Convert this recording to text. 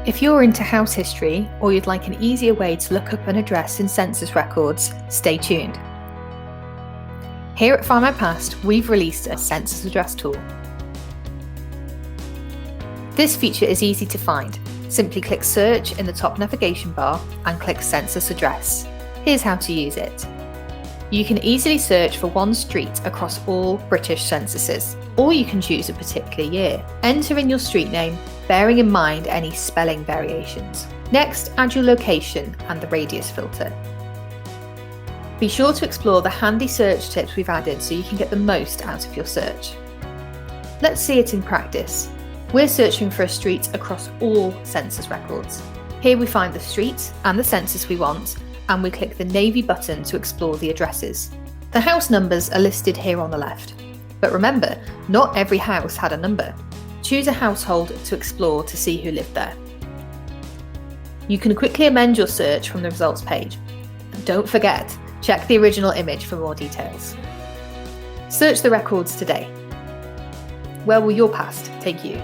If you're into house history or you'd like an easier way to look up an address in census records, stay tuned. Here at Findmypast, we've released a census address tool. This feature is easy to find. Simply click Search in the top navigation bar and click Census Address. Here's how to use it. You can easily search for one street across all British censuses, or you can choose a particular year. Enter in your street name, bearing in mind any spelling variations. Next, add your location and the radius filter. Be sure to explore the handy search tips we've added so you can get the most out of your search. Let's see it in practice. We're searching for a street across all census records. Here we find the street and the census we want, and we click the navy button to explore the addresses. The house numbers are listed here on the left. But remember, not every house had a number. Choose a household to explore to see who lived there. You can quickly amend your search from the results page. And don't forget, check the original image for more details. Search the records today. Where will your past take you?